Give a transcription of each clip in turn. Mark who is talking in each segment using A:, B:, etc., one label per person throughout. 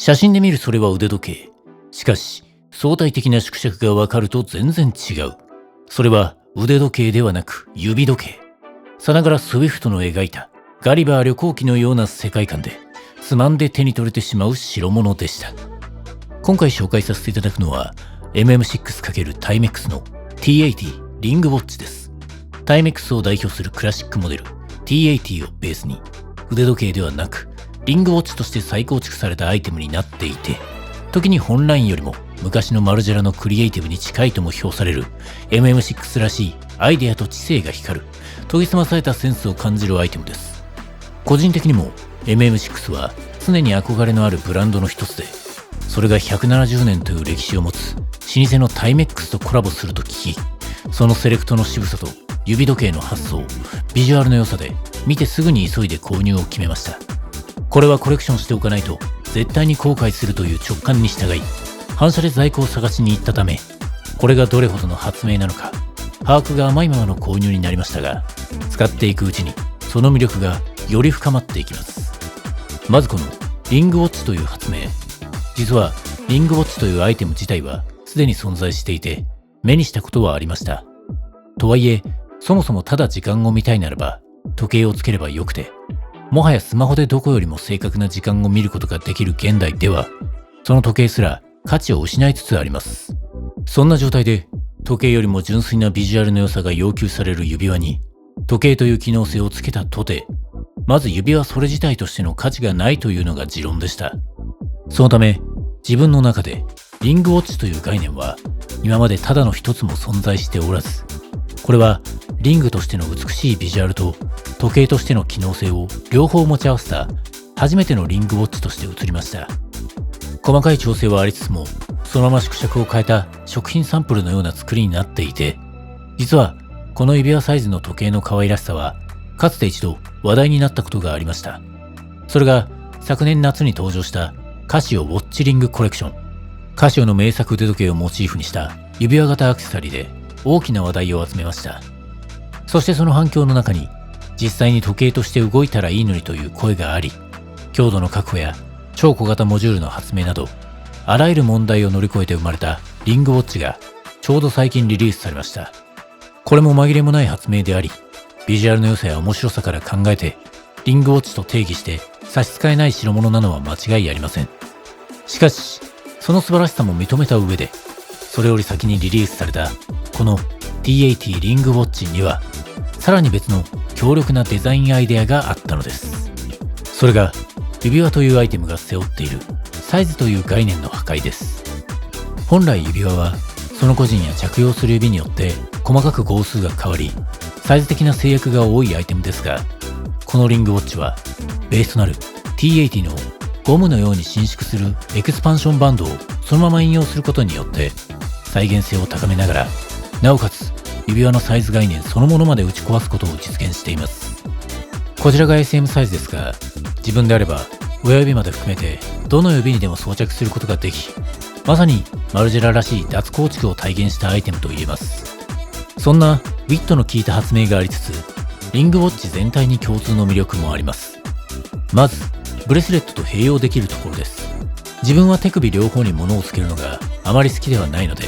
A: 写真で見るそれは腕時計。しかし、相対的な縮尺がわかると全然違う。それは腕時計ではなく指時計。さながらスウィフトの描いたガリバー旅行記のような世界観で、つまんで手に取れてしまう代物でした。今回紹介させていただくのは MM6× タイメックスの T80 リングウォッチです。タイメックスを代表するクラシックモデル T80 をベースに、腕時計ではなくリングウォッチとして再構築されたアイテムになっていて、時に本ラインよりも昔のマルジェラのクリエイティブに近いとも評される MM6 らしいアイデアと知性が光る研ぎ澄まされたセンスを感じるアイテムです。個人的にも MM6 は常に憧れのあるブランドの一つで、それが170年という歴史を持つ老舗のタイメックスとコラボすると聞き、そのセレクトの渋さと指時計の発想、ビジュアルの良さで見てすぐに急いで購入を決めました。これはコレクションしておかないと絶対に後悔するという直感に従い、反射で在庫を探しに行ったため、これがどれほどの発明なのか把握が甘いままの購入になりましたが、使っていくうちにその魅力がより深まっていきます。まずこのリングウォッチという発明。実はリングウォッチというアイテム自体はすでに存在していて、目にしたことはありました。とはいえ、そもそもただ時間を見たいならば時計をつければよくて、もはやスマホでどこよりも正確な時間を見ることができる現代では、その時計すら価値を失いつつあります。そんな状態で時計よりも純粋なビジュアルの良さが要求される指輪に時計という機能性をつけたとて、まず指輪それ自体としての価値がないというのが持論でした。そのため自分の中でリングウォッチという概念は今までただの一つも存在しておらず、これはリングとしての美しいビジュアルと時計としての機能性を両方持ち合わせた初めてのリングウォッチとして映りました。細かい調整はありつつも、そのまま縮尺を変えた食品サンプルのような作りになっていて、実はこの指輪サイズの時計の可愛らしさはかつて一度話題になったことがありました。それが昨年夏に登場したカシオウォッチリングコレクション。カシオの名作腕時計をモチーフにした指輪型アクセサリーで大きな話題を集めました。そしてその反響の中に、実際に時計として動いたらいいのにという声があり、強度の確保や超小型モジュールの発明など、あらゆる問題を乗り越えて生まれたリングウォッチがちょうど最近リリースされました。これも紛れもない発明であり、ビジュアルの良さや面白さから考えてリングウォッチと定義して差し支えない代物なのは間違いありません。しかしその素晴らしさも認めた上で、それより先にリリースされたこの T80 リングウォッチにはさらに別の強力なデザインアイデアがあったのです。それが指輪というアイテムが背負っているサイズという概念の破壊です。本来指輪はその個人や着用する指によって細かく号数が変わり、サイズ的な制約が多いアイテムですが、このリングウォッチはベースとなる T80 のゴムのように伸縮するエクスパンションバンドをそのまま引用することによって再現性を高めながら、なおかつ指輪のサイズ概念そのものまで打ち壊すことを実現しています。こちらが SM サイズですが、自分であれば親指まで含めてどの指にでも装着することができ、まさにマルジェラらしい脱構築を体現したアイテムと言えます。そんなウィットの効いた発明がありつつ、リングウォッチ全体に共通の魅力もあります。まずブレスレットと併用できるところです。自分は手首両方に物をつけるのがあまり好きではないので、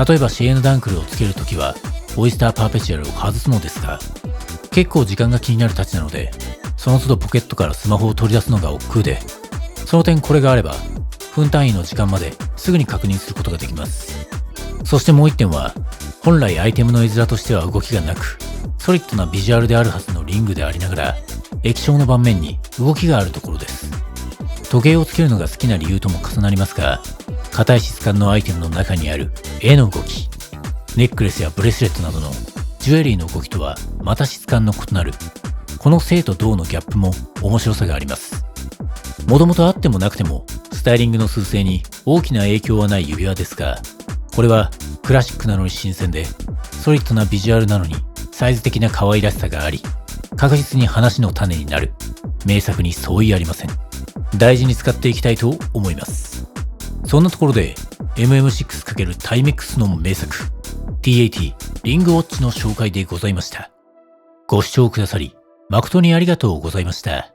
A: 例えばシェーヌダンクルをつけるときはオイスターパーペチュアルを外すのですが、結構時間が気になるたちなので、その都度ポケットからスマホを取り出すのが億劫で、その点これがあれば分単位の時間まですぐに確認することができます。そしてもう一点は、本来アイテムの絵面としては動きがなくソリッドなビジュアルであるはずのリングでありながら、液晶の盤面に動きがあるところです。時計をつけるのが好きな理由とも重なりますが、硬い質感のアイテムの中にある絵の動き、ネックレスやブレスレットなどのジュエリーの動きとはまた質感の異なる、この静と動のギャップも面白さがあります。もともとあってもなくてもスタイリングの数勢に大きな影響はない指輪ですが、これはクラシックなのに新鮮で、ソリッドなビジュアルなのにサイズ的な可愛らしさがあり、確実に話の種になる名作に相違ありません。大事に使っていきたいと思います。そんなところで MM6× タイメックスの名作 T80 リングウォッチの紹介でございました。ご視聴くださり誠にありがとうございました。